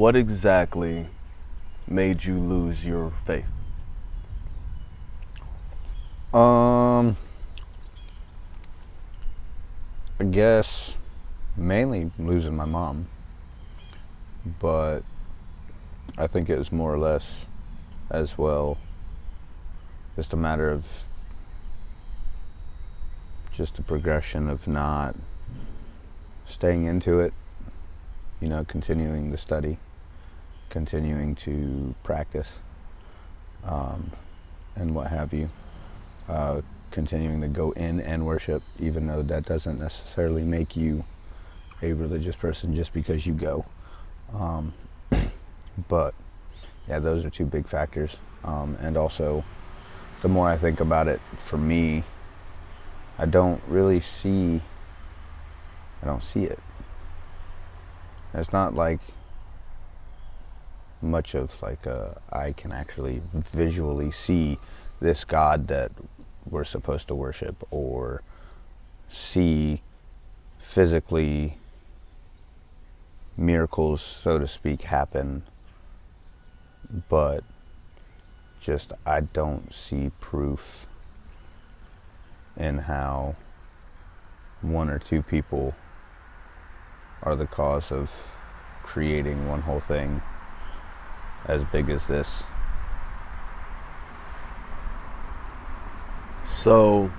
What exactly made you lose your faith? I guess mainly losing my mom, but I think it was more or less as well just a matter of just a progression of not staying into it, continuing to study, continuing to practice, and what have you. Continuing to go in and worship, even though that doesn't necessarily make you a religious person just because you go. But yeah, those are two big factors. And also, the more I think about it, for me, I don't see it. It's not like much of I can actually visually see this God that we're supposed to worship, or see physically miracles, so to speak, happen, but just I don't see proof in how one or two people are the cause of creating one whole thing as big as this. So,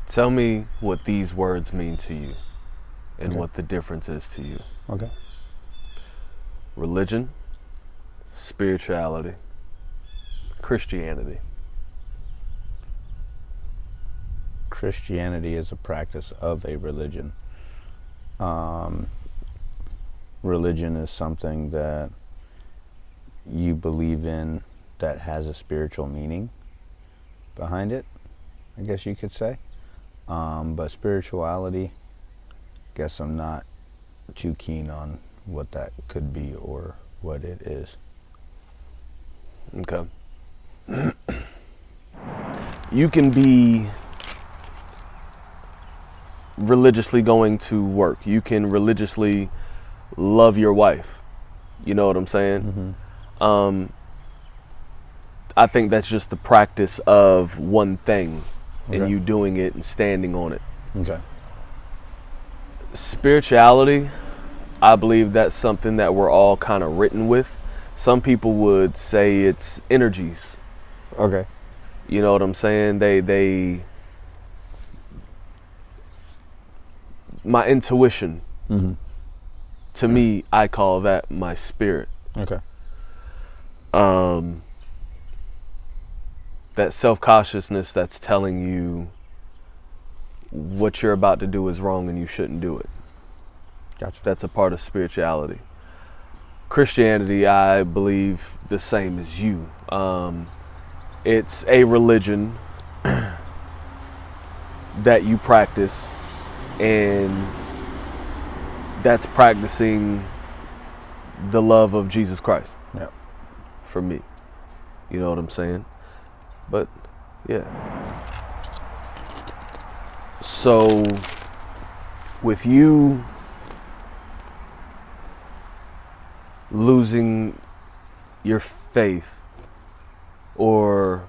tell me what these words mean to you and what the difference is to you. Okay. Religion, spirituality, Christianity. Christianity is a practice of a religion. Religion is something that you believe in that has a spiritual meaning behind it, I guess you could say. But spirituality, I guess I'm not too keen on what that could be or what it is. Okay. You can be religiously going to work. You can religiously love your wife. You know what I'm saying? Mm-hmm. I think that's just the practice of one thing, and you doing it and standing on it. Okay. Spirituality, I believe that's something that we're all kind of written with. Some people would say it's energies. Okay. You know what I'm saying? My intuition, mm-hmm. To me, I call that my spirit. Okay. That self-consciousness that's telling you what you're about to do is wrong and you shouldn't do it. Gotcha. That's a part of spirituality. Christianity, I believe the same as you. It's a religion that you practice, and that's practicing the love of Jesus Christ. Yep. For me. You know what I'm saying? But, yeah. So, with you losing your faith, or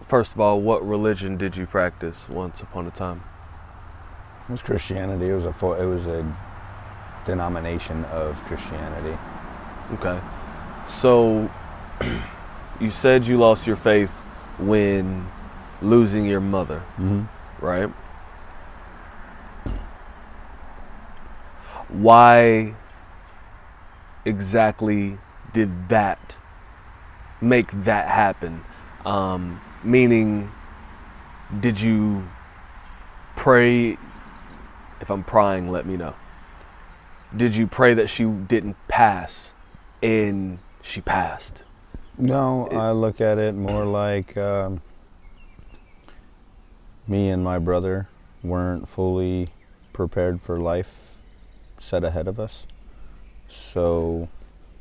first of all, what religion did you practice once upon a time? It was Christianity. It was a denomination of Christianity. Okay. So, you said you lost your faith when losing your mother, mm-hmm. right? Why exactly did that make that happen? Meaning, did you pray? If I'm prying, let me know. Did you pray that she didn't pass and she passed? No, I look at it more like me and my brother weren't fully prepared for life set ahead of us. So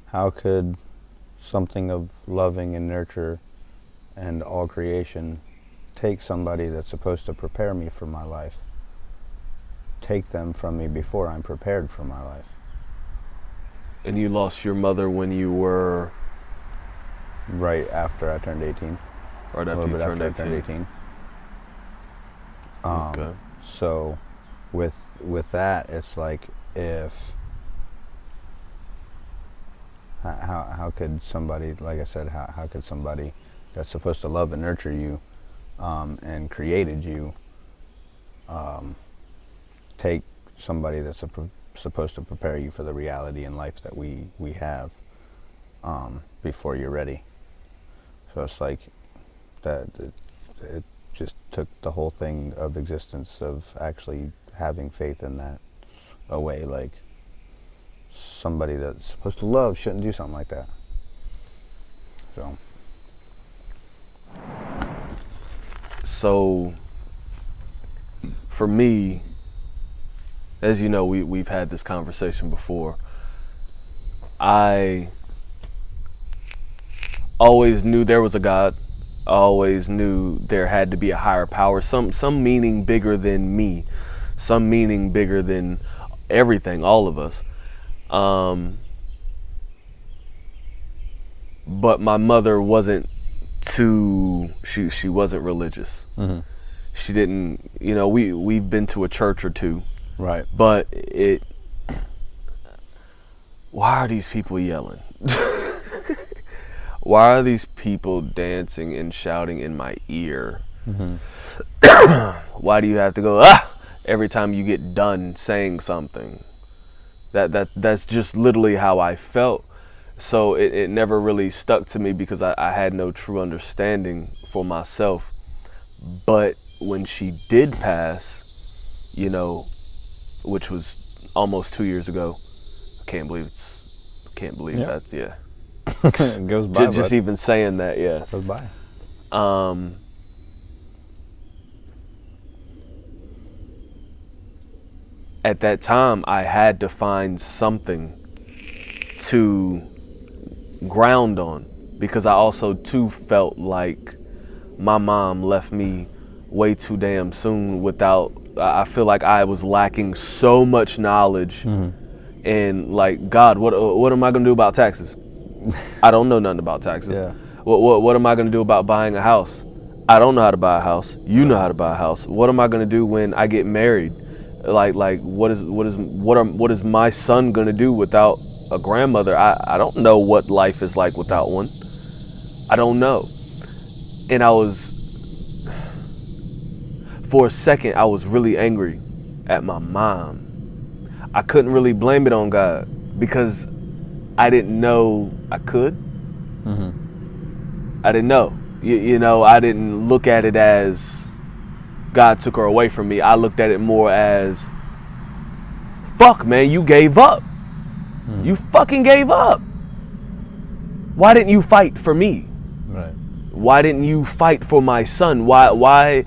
how could something of loving and nurture and all creation take somebody that's supposed to prepare me for my life, take them from me before I'm prepared for my life. And you lost your mother when you were... Right after I turned 18. Right after you turned 18. Okay. So with that, it's like, if how could somebody, like I said, how could somebody that's supposed to love and nurture you and created you take somebody that's supposed to prepare you for the reality in life that we have before you're ready? So it's like that it just took the whole thing of existence of actually having faith in that away. Like, somebody that's supposed to love shouldn't do something like that. So for me, as you know, we've had this conversation before. I always knew there was a God. I always knew there had to be a higher power, some meaning bigger than me, some meaning bigger than everything, all of us. But my mother wasn't she wasn't religious. Mm-hmm. She didn't, we've been to a church or two. Right. But why are these people yelling? Why are these people dancing and shouting in my ear? Mm-hmm. Why do you have to go, every time you get done saying something? That's just literally how I felt. So it never really stuck to me because I had no true understanding for myself. But when she did pass, which was almost 2 years ago, I can't believe that's, yeah. It goes by. Just even saying that, yeah. It goes by. At that time, I had to find something to ground on, because I also too felt like my mom left me way too damn soon without, I feel like I was lacking so much knowledge. Mm-hmm. And like, God, what am I gonna do about taxes? I don't know nothing about taxes. Yeah. What am I gonna do about buying a house? I don't know how to buy a house. You know how to buy a house. What am I gonna do when I get married? Like what is my son gonna do without a grandmother? I don't know what life is like without one. I don't know. And for a second, I was really angry at my mom. I couldn't really blame it on God because I didn't know I could. Mm-hmm. I didn't know. I didn't look at it as God took her away from me. I looked at it more as, fuck, man, you gave up. Mm. You fucking gave up. Why didn't you fight for me? Right. Why didn't you fight for my son? Why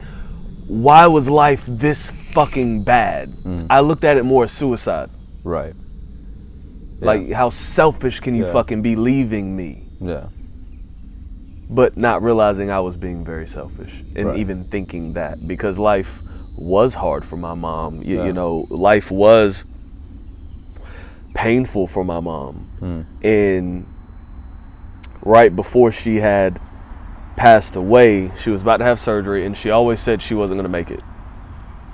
was life this fucking bad? Mm. I looked at it more as suicide. Right. Like, how selfish can you fucking be leaving me? Yeah. But not realizing I was being very selfish and even thinking that, because life was hard for my mom. Life was painful for my mom. Mm. And right before she had passed away, she was about to have surgery, and she always said she wasn't going to make it.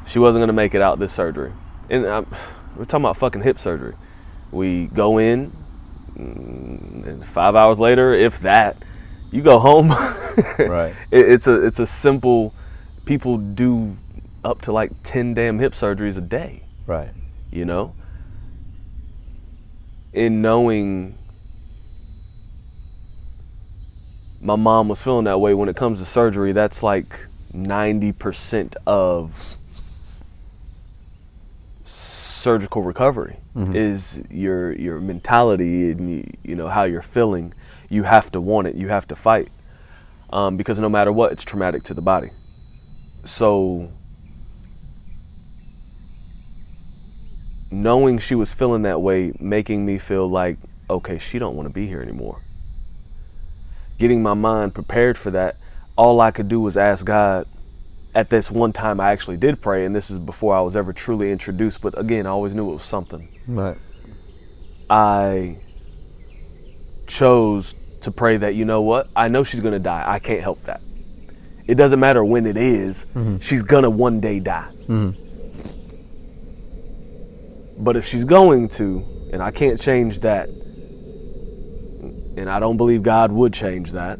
She wasn't going to make it out this surgery. And we're talking about fucking hip surgery. We go in, and 5 hours later, if that, you go home. Right. It's a simple, people do up to like 10 damn hip surgeries a day. Right. In knowing my mom was feeling that way when it comes to surgery, that's like 90% of surgical recovery. Mm-hmm. Is your mentality and how you're feeling. You have to want it. You have to fight, because no matter what, it's traumatic to the body. So knowing she was feeling that way, making me feel like, okay, she don't want to be here anymore. Getting my mind prepared for that, all I could do was ask God. At this one time I actually did pray, and this is before I was ever truly introduced, but again, I always knew it was something. Right. I chose to pray that, you know what, I know she's gonna die. I can't help that. It doesn't matter when it is, she's gonna one day die. But if she's going to, and I can't change that, and I don't believe God would change that,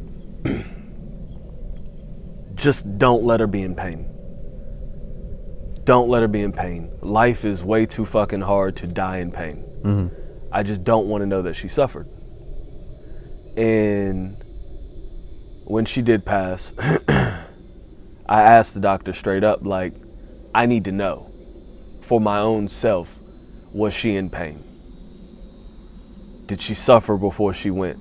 just don't let her be in pain. Don't let her be in pain. Life is way too fucking hard to die in pain. I just don't want to know that she suffered. And when she did pass, I asked the doctor straight up, like, I need to know for my own self, was she in pain? Did she suffer before she went?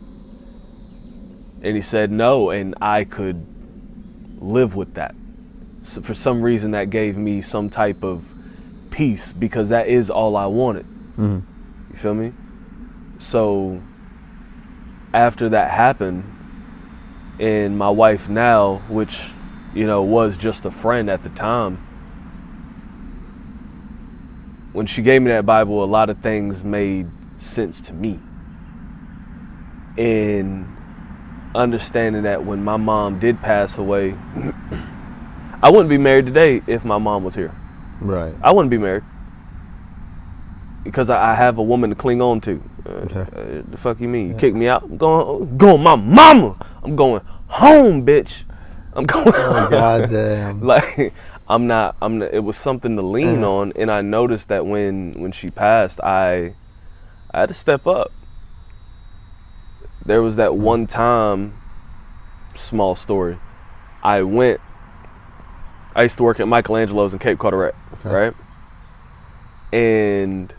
And he said no, and I could live with that. So for some reason that gave me some type of peace, because that is all I wanted. You feel me? So after that happened, and my wife now, which, you know, was just a friend at the time, when she gave me that Bible, a lot of things made sense to me. And understanding that when my mom did pass away, I wouldn't be married today if my mom was here. Right. I wouldn't be married. Because I have a woman to cling on to. The fuck you mean? You kick me out? I'm going my mama. I'm going home, bitch. I'm going. Oh, goddamn. Like, I'm not. It was something to lean on, and I noticed that when she passed, I had to step up. There was that one time, small story. I used to work at Michelangelo's in Cape Carteret, right? And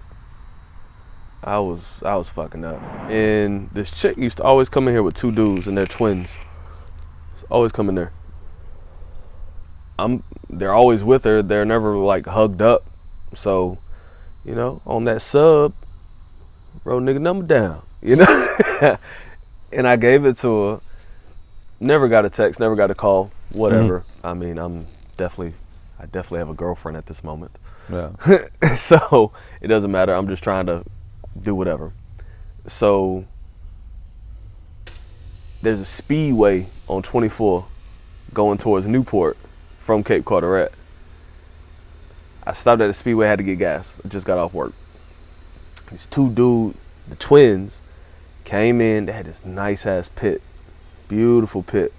I was fucking up. And this chick used to always come in here with two dudes, and they're twins. Always come in there. They're always with her. They're never like hugged up. So, you know, on that sub, wrote nigga number down, you know? And I gave it to her. Never got a text, never got a call, whatever. I mean, I definitely have a girlfriend at this moment. Yeah. So it doesn't matter. I'm just trying to do whatever. So there's a speedway on 24 going towards Newport from Cape Carteret. I stopped at the speedway, had to get gas. I just got off work. These two dudes, the twins, came in. They had this nice ass pit, beautiful pit.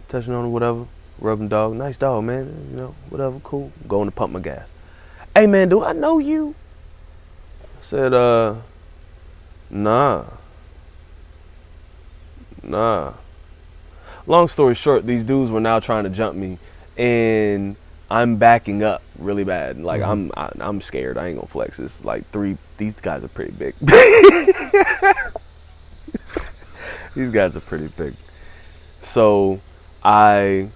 Touching on it, whatever, rubbing dog, nice dog, man. You know, whatever, cool. Going to pump my gas. Hey man, do I know you? I said, nah. Long story short, these dudes were now trying to jump me, and I'm backing up really bad. Like I'm scared. I ain't gonna flex. It's like these guys are pretty big. These guys are pretty big. So I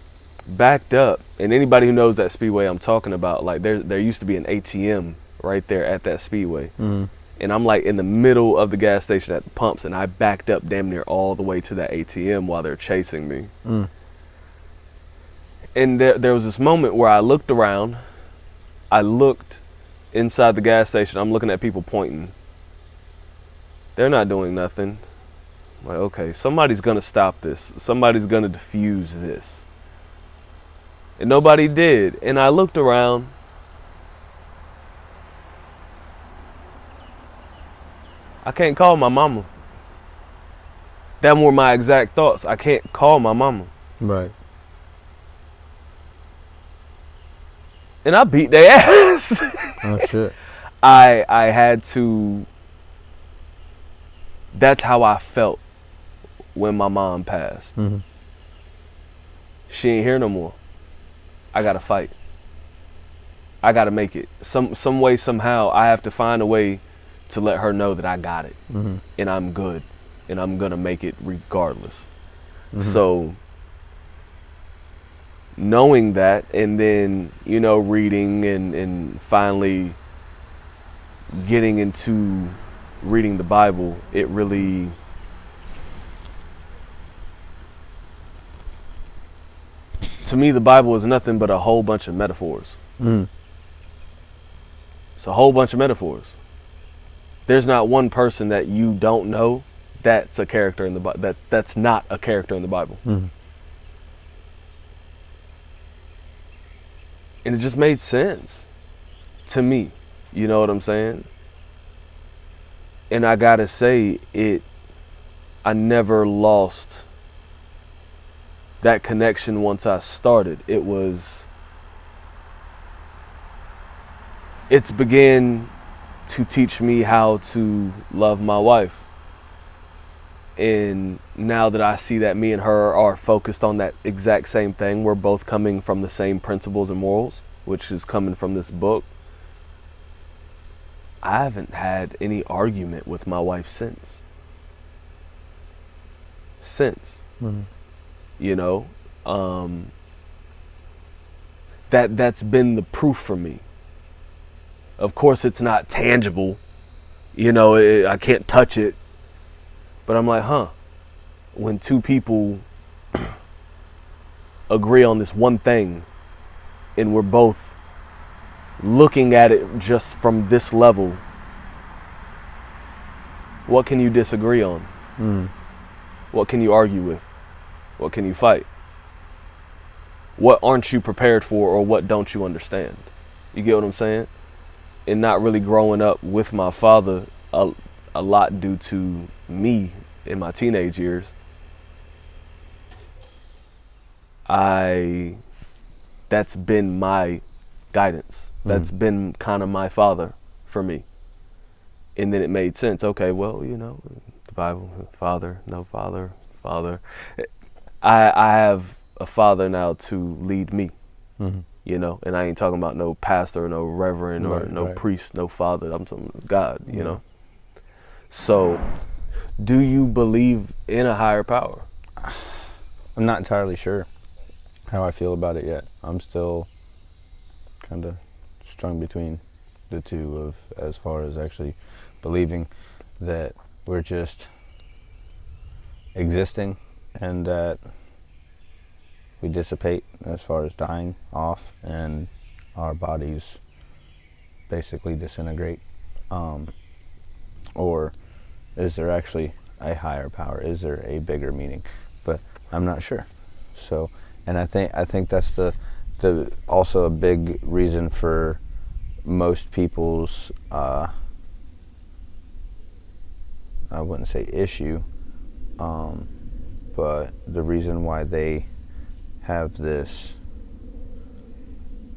backed up, and anybody who knows that speedway I'm talking about, like there used to be an ATM right there at that speedway. And I'm like in the middle of the gas station at the pumps, and I backed up damn near all the way to that ATM while they're chasing me. And there was this moment where I looked around. I looked inside the gas station. I'm looking at people pointing. They're not doing nothing. I'm like, okay, somebody's gonna stop this. Somebody's gonna defuse this. And nobody did. And I looked around. I can't call my mama. That were my exact thoughts. I can't call my mama. Right. And I beat their ass. Oh shit. I had to. That's how I felt when my mom passed. She ain't here no more. I gotta fight. I gotta make it. Some way, somehow, I have to find a way to let her know that I got it. And I'm good. And I'm gonna make it regardless. So knowing that, and then, you know, reading and finally getting into reading the Bible, it really to me, the Bible is nothing but a whole bunch of metaphors. Mm. It's a whole bunch of metaphors. There's not one person that you don't know that's a character in the Bible. That's not a character in the Bible. Mm. And it just made sense to me. You know what I'm saying? And I gotta say, I never lost that connection once I started. It's began to teach me how to love my wife. And now that I see that me and her are focused on that exact same thing, we're both coming from the same principles and morals, which is coming from this book. I haven't had any argument with my wife since. Mm. You know, that's been the proof for me. Of course, it's not tangible. You know, I can't touch it. But I'm like, when two people agree on this one thing and we're both looking at it just from this level, what can you disagree on? Mm. What can you argue with? What can you fight? What aren't you prepared for, or what don't you understand? You get what I'm saying? And not really growing up with my father a lot due to me in my teenage years, that's been my guidance. That's been kind of my father for me. And then it made sense. Okay, well, you know, the Bible, father, no father, father. I have a father now to lead me, you know, and I ain't talking about no pastor, no reverend, or no priest, no father. I'm talking God, you know. So, do you believe in a higher power? I'm not entirely sure how I feel about it yet. I'm still kind of strung between the two of as far as actually believing that we're just existing and that we dissipate as far as dying off and our bodies basically disintegrate. Or is there actually a higher power? Is there a bigger meaning? But I'm not sure. So, and I think that's the also a big reason for most people's I wouldn't say issue, but the reason why they have this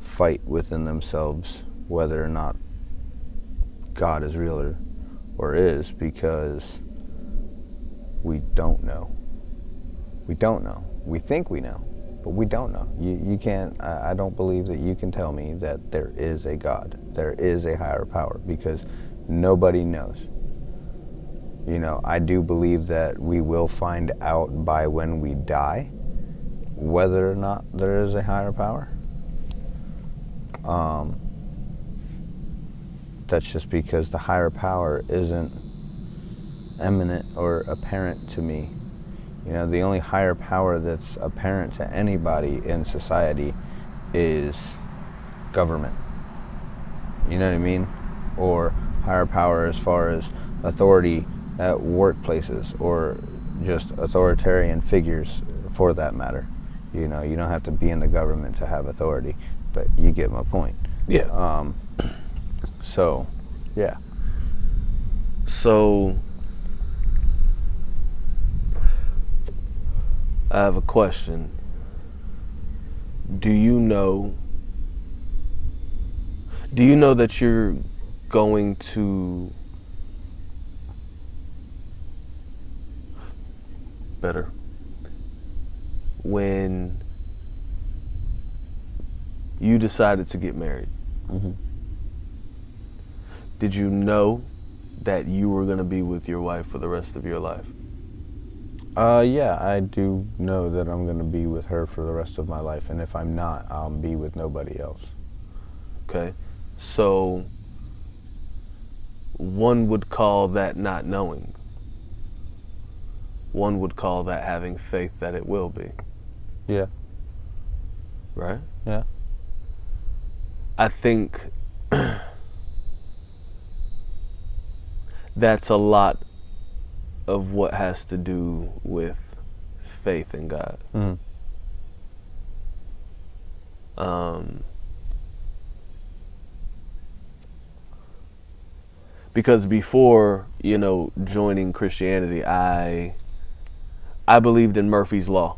fight within themselves whether or not God is real or is, because we don't know. We don't know. We think we know, but we don't know. You can't, I don't believe that you can tell me that there is a God, there is a higher power, because nobody knows. You know, I do believe that we will find out by when we die whether or not there is a higher power. That's just because the higher power isn't eminent or apparent to me. You know, the only higher power that's apparent to anybody in society is government. You know what I mean? Or higher power as far as authority at workplaces, or just authoritarian figures for that matter. You know, you don't have to be in the government to have authority, but you get my point. Yeah. So, yeah. So, I have a question. Do you know that you're going to better when you decided to get married? Mm-hmm. Did you know that you were going to be with your wife for the rest of your life? Yeah, I do know that I'm going to be with her for the rest of my life, and if I'm not, I'll be with nobody else. Okay. So, one would call that not knowing. One would call that having faith that it will be. Yeah. right? Yeah. I think that's a lot of what has to do with faith in God. Mm. Because before, joining Christianity, I believed in Murphy's Law.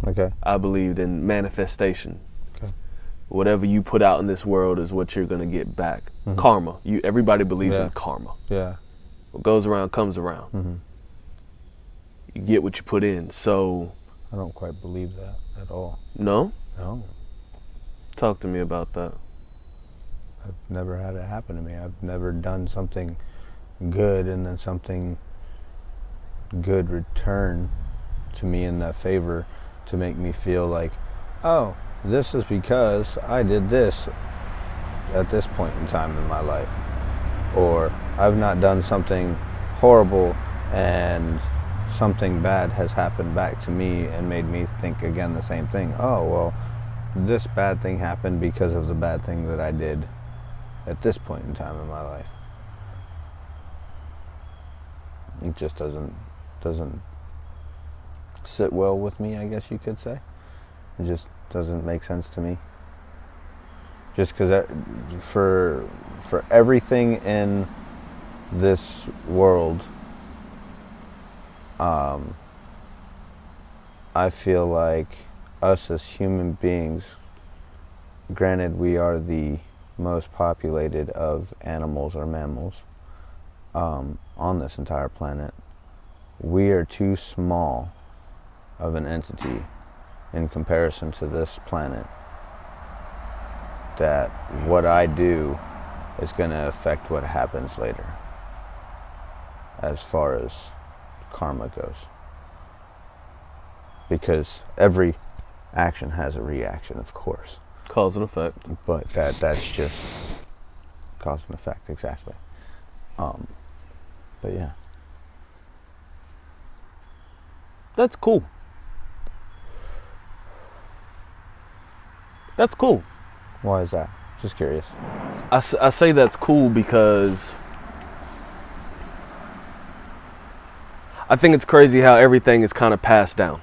Okay. I believed in manifestation. Okay. Whatever you put out in this world is what you're going to get back. Mm-hmm. Karma. Everybody believes Yeah. in karma. Yeah. What goes around comes around. Mm-hmm. You get what you put in. So, I don't quite believe that at all. no? No. Talk to me about that. I've never had it happen to me. I've never done something good and then something good return to me in that favor to make me feel like, oh, this is because I did this at this point in time in my life. Or I've not done something horrible and something bad has happened back to me and made me think again the same thing. Oh, well, this bad thing happened because of the bad thing that I did at this point in time in my life. It just doesn't sit well with me, I guess you could say. It just doesn't make sense to me. Just because for everything in this world, I feel like us as human beings, granted we are the most populated of animals or mammals on this entire planet, we are too small of an entity in comparison to this planet that what I do is going to affect what happens later as far as karma goes. Because every action has a reaction, of course. Cause and effect. But that's just cause and effect, exactly. But yeah. That's cool. That's cool. Why is that? Just curious. I say that's cool because I think it's crazy how everything is kind of passed down.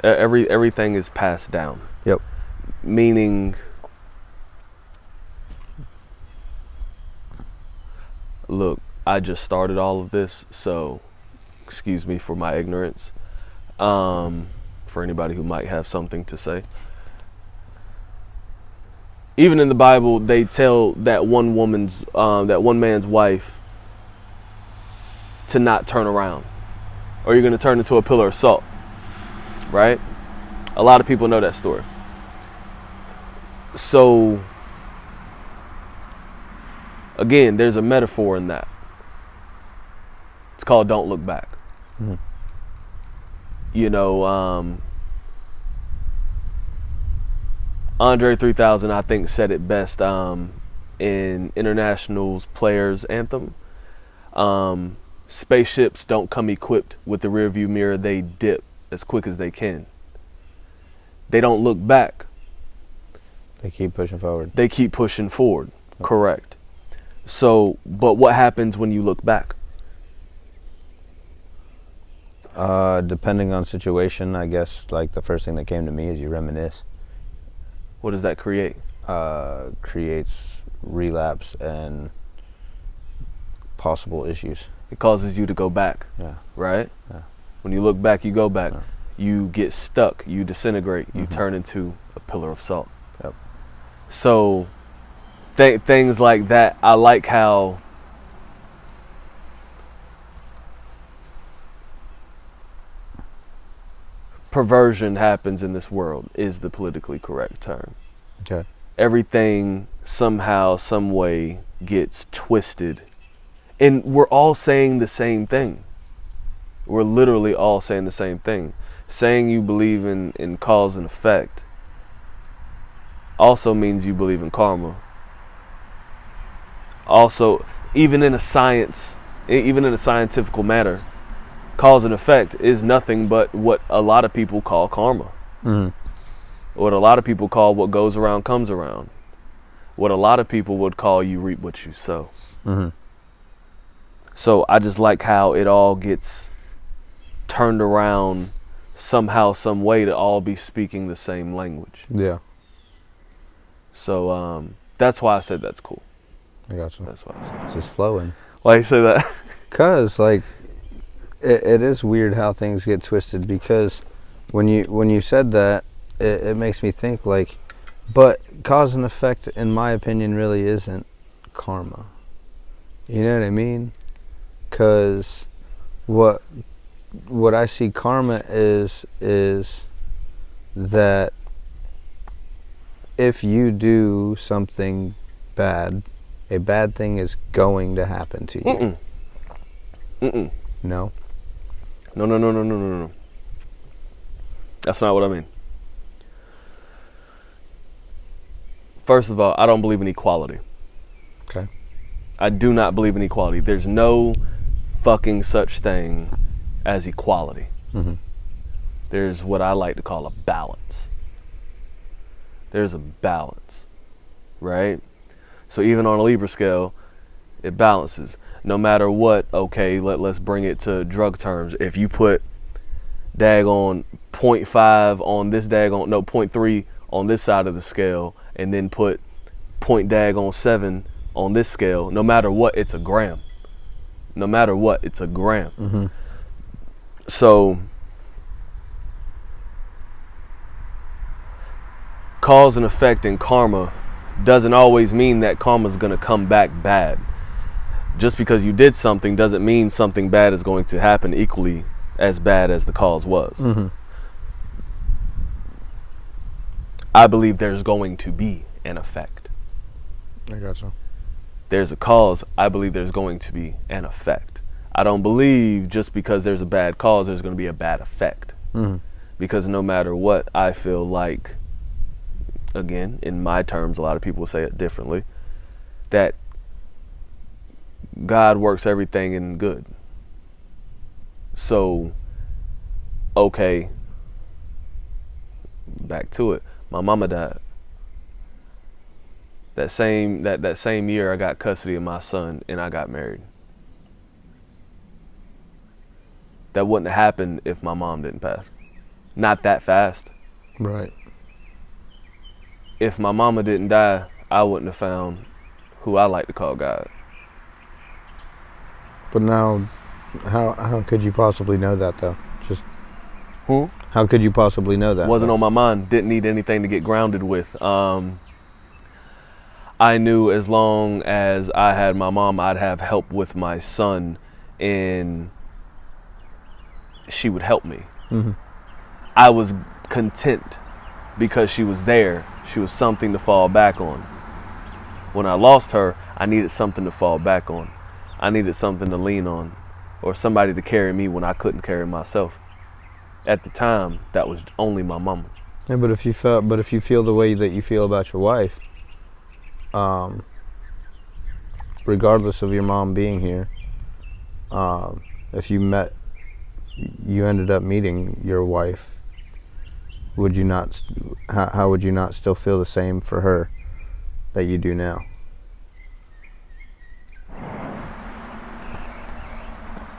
Everything is passed down. Yep. Meaning, look, I just started all of this, so excuse me for my ignorance. For anybody who might have something to say. Even in the Bible, they tell that one man's wife to not turn around, or you're going to turn into a pillar of salt, right? A lot of people know that story. So, again, there's a metaphor in that. It's called "Don't Look Back." Mm-hmm. Andre 3000, I think, said it best in International's Players Anthem. Spaceships don't come equipped with the rearview mirror. They dip as quick as they can. They don't look back. They keep pushing forward. They keep pushing forward. Okay. Correct. So, but what happens when you look back? Depending on situation, I guess, like the first thing that came to me is you reminisce. What does that create? Creates relapse and possible issues. It causes you to go back. Yeah. Right? Yeah. When you look back, you go back. Yeah. You get stuck. You disintegrate. Mm-hmm. You turn into a pillar of salt. Yep. So, things like that, I like how perversion happens in this world, is the politically correct term. Okay. Everything somehow, some way gets twisted. And we're all saying the same thing. We're literally all saying the same thing. Saying you believe in cause and effect also means you believe in karma. Also, even in a scientific matter, cause and effect is nothing but what a lot of people call karma. Mm-hmm. What a lot of people call what goes around comes around. What a lot of people would call you reap what you sow. Mm-hmm. So I just like how it all gets turned around somehow, some way to all be speaking the same language. Yeah. So that's why I said that's cool. I got you. That's why I said It's just flowing. why you say that? Cause like, it is weird how things get twisted. Because when you said that, it makes me think like, but cause and effect, in my opinion, really isn't karma. You know what I mean? Cause what I see karma is that if you do something bad, a bad thing is going to happen to you. Mm-mm. Mm-mm. No? No. That's not what I mean. First of all, I don't believe in equality. Okay. I do not believe in equality. There's no fucking such thing as equality. Mm-hmm. There's what I like to call a balance. There's a balance, right? So even on a Libra scale, it balances. No matter what, okay, let's bring it to drug terms. If you put daggone 0.5 on this daggone, no, 0.3 on this side of the scale, and then put .7 on this scale, no matter what, it's a gram. No matter what, it's a gram. Mm-hmm. So cause and effect in karma doesn't always mean that karma's going to come back bad. Just because you did something doesn't mean something bad is going to happen equally as bad as the cause was. Mm-hmm. I believe there's going to be an effect. I gotcha. There's a cause, I believe there's going to be an effect. I don't believe just because there's a bad cause, there's going to be a bad effect. Mm-hmm. Because no matter what, I feel like, again, in my terms, a lot of people will say it differently, that God works everything in good. So, okay, back to it. My mama died. That same year, I got custody of my son and I got married. That wouldn't have happened if my mom didn't pass. Not that fast. Right. If my mama didn't die, I wouldn't have found who I like to call God. But now, how could you possibly know that though? Just how could you possibly know that? Wasn't on my mind. Didn't need anything to get grounded with. I knew as long as I had my mom, I'd have help with my son, and she would help me. Mm-hmm. I was content because she was there. She was something to fall back on. When I lost her, I needed something to fall back on. I needed something to lean on, or somebody to carry me when I couldn't carry myself. At the time, that was only my mama. Yeah, but if you feel the way that you feel about your wife, regardless of your mom being here, if you ended up meeting your wife, would you not? How would you not still feel the same for her that you do now?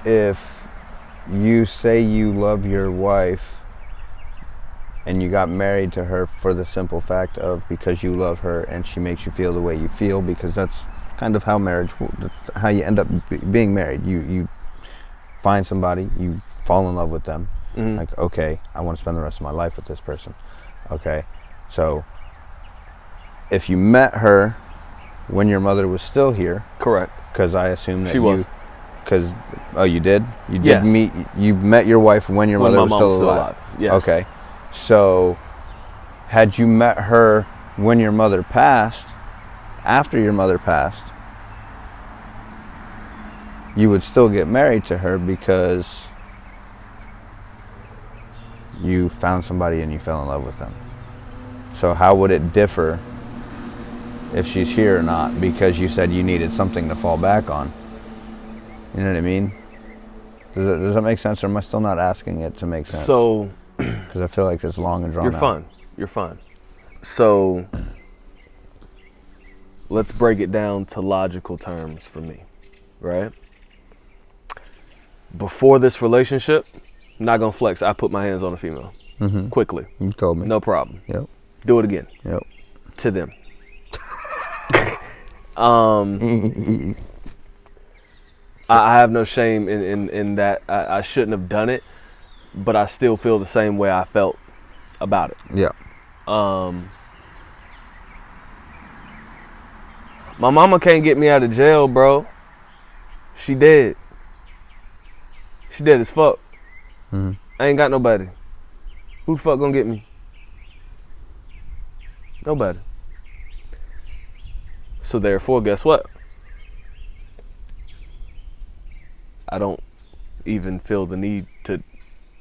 If you say you love your wife and you got married to her for the simple fact of because you love her and she makes you feel the way you feel, because that's kind of how how you end up being married. You find somebody, you fall in love with them. Mm-hmm. Like, okay, I want to spend the rest of my life with this person. Okay, so if you met her when your mother was still here. Correct. Because I assume that she was. Because, oh, you did? You did yes. You met your wife when your mother was still alive. Yes. Okay. So, had you met her when your mother passed, after your mother passed, you would still get married to her because you found somebody and you fell in love with them. So how would it differ if she's here or not? Because you said you needed something to fall back on. You know what I mean? Does that make sense, or am I still not asking it to make sense? So, because I feel like it's long and drawn out. You're fine. You're fine. So let's break it down to logical terms for me, right? Before this relationship, I'm not gonna flex. I put my hands on a female quickly. You told me. No problem. Yep. Do it again. Yep. To them. I have no shame in that. I shouldn't have done it, but I still feel the same way I felt about it. Yeah. My mama can't get me out of jail, bro. She dead. She dead as fuck. Mm-hmm. I ain't got nobody. Who the fuck gonna get me? Nobody. So therefore, guess what? I don't even feel the need to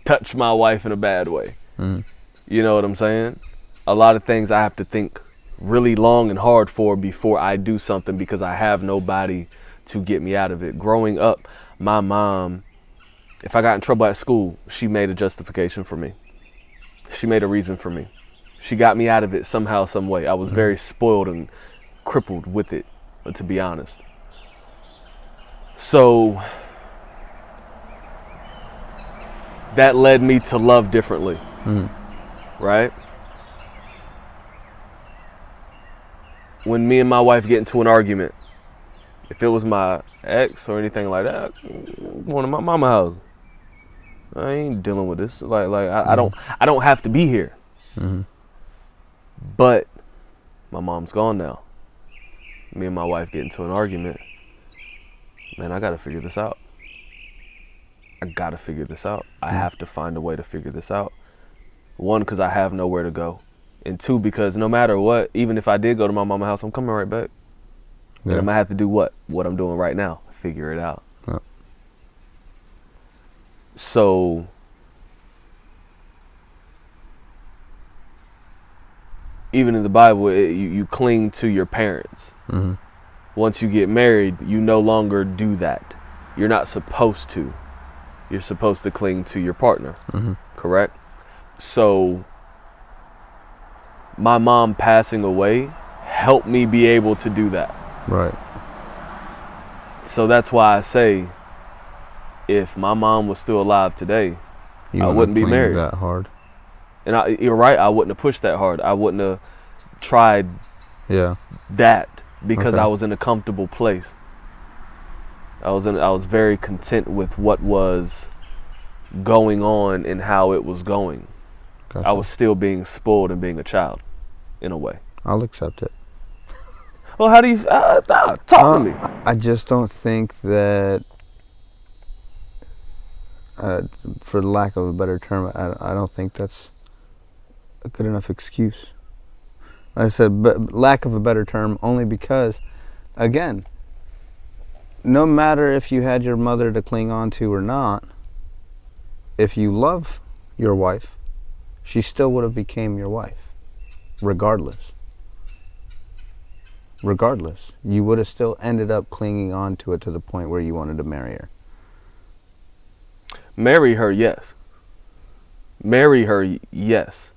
touch my wife in a bad way. Mm-hmm. You know what I'm saying? A lot of things I have to think really long and hard for before I do something because I have nobody to get me out of it. Growing up, my mom, if I got in trouble at school, she made a justification for me. She made a reason for me. She got me out of it somehow, some way. I was very spoiled and crippled with it, to be honest. So that led me to love differently, right? When me and my wife get into an argument, if it was my ex or anything like that, I'm going to my mama's house. I ain't dealing with this. I don't have to be here. Mm-hmm. But my mom's gone now. Me and my wife get into an argument. Man, I gotta figure this out. I have to find a way to figure this out. One, because I have nowhere to go. And two, because no matter what, even if I did go to my mama's house, I'm coming right back. Yeah. And I'm gonna have to do what I'm doing right now. Figure it out. Yeah. So even in the Bible, you cling to your parents. Mm-hmm. Once you get married, you no longer do that. You're not supposed to. You're supposed to cling to your partner, correct? So my mom passing away helped me be able to do that. Right. So that's why I say, if my mom was still alive today, I wouldn't be married that hard. And you're right, I wouldn't have pushed that hard. I wouldn't have tried that because I was in a comfortable place. I was very content with what was going on and how it was going. Gotcha. I was still being spoiled and being a child, in a way. I'll accept it. Well, how do you talk to me? I just don't think that, for lack of a better term, I don't think that's a good enough excuse. Like I said, but lack of a better term, only because, again, no matter if you had your mother to cling on to or not, if you love your wife, she still would have became your wife, regardless. Regardless, you would have still ended up clinging on to it to the point where you wanted to marry her. Marry her, yes. Marry her, yes.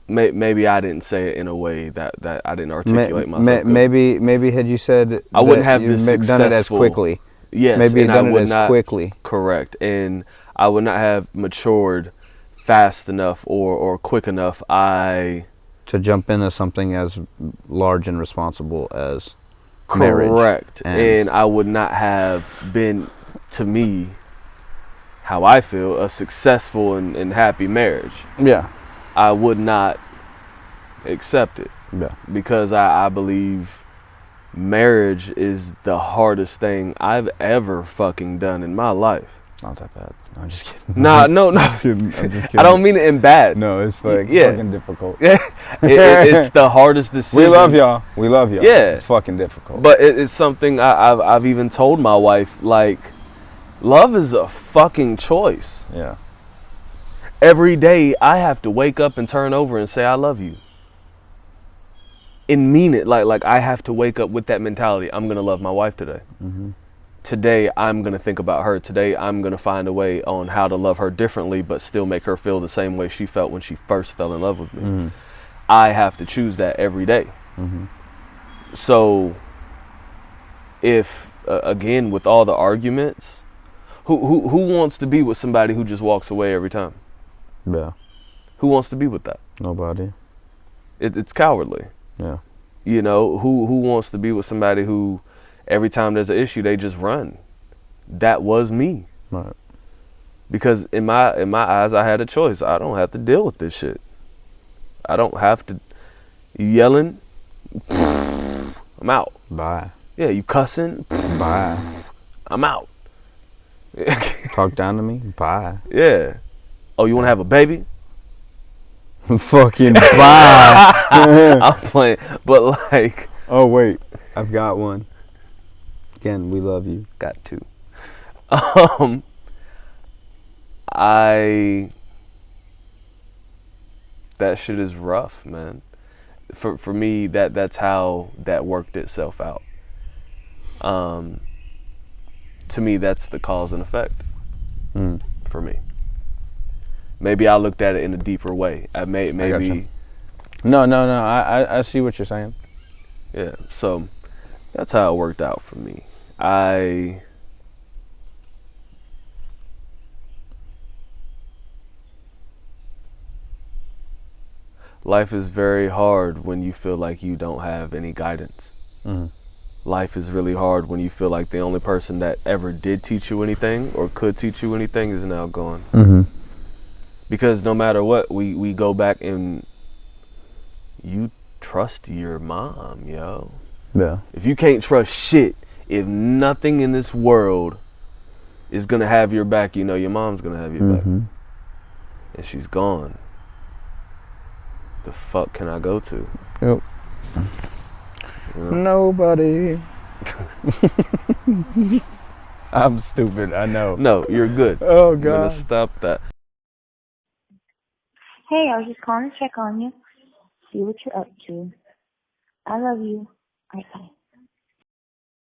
Maybe I didn't say it in a way that I didn't articulate myself. Maybe had you said I wouldn't have this successful, done it as quickly. Yes, maybe you'd done it as quickly. Correct, and I would not have matured fast enough or quick enough. To jump into something as large and responsible as marriage. Correct, and I would not have been, to me, how I feel, a successful and happy marriage. Yeah. I would not accept it. Yeah. Because I believe marriage is the hardest thing I've ever fucking done in my life. Not that bad. No, I'm just kidding. No. I'm just kidding. I don't mean it in bad. No, it's fucking difficult. It's the hardest decision. We love y'all. Yeah. It's fucking difficult. But it's something I've even told my wife, like, love is a fucking choice. Yeah. Every day I have to wake up and turn over and say I love you. And mean it. Like I have to wake up with that mentality. I'm going to love my wife today. Mm-hmm. today I'm going to think about her. Today I'm going to find a way on how to love her differently, but still make her feel the same way she felt when she first fell in love with me. Mm-hmm. I have to choose that every day. Mm-hmm. So if, again, with all the arguments, who wants to be with somebody who just walks away every time? Yeah. Who wants to be with that? Nobody. It's cowardly. Yeah. You know, who wants to be with somebody who every time there's an issue, they just run? That was me. Right. Because in my eyes, I had a choice. I don't have to deal with this shit. I don't have to. You yelling, I'm out. Bye. Yeah, you cussing, Bye. I'm out. Talk down to me? Bye. Yeah. Oh, you want to have a baby? Fucking bye. I'm playing, but like. Oh wait, I've got one. Again, we love you. Got two. That shit is rough, man. For me, that's how that worked itself out. To me, that's the cause and effect. For me. Maybe I looked at it in a deeper way. Maybe. I gotcha. No. I see what you're saying. Yeah. So that's how it worked out for me. Life is very hard when you feel like you don't have any guidance. Mm-hmm. Life is really hard when you feel like the only person that ever did teach you anything or could teach you anything is now gone. Mm-hmm. Because no matter what, we go back and you trust your mom, yo. Yeah. If you can't trust shit, if nothing in this world is gonna have your back, you know your mom's gonna have your back. And she's gone. The fuck can I go to? Yep. You know? Nobody. I'm stupid, I know. No, you're good. Oh, God. I'm gonna stop that. Hey, I was just calling to check on you, see what you're up to. I love you. Bye bye.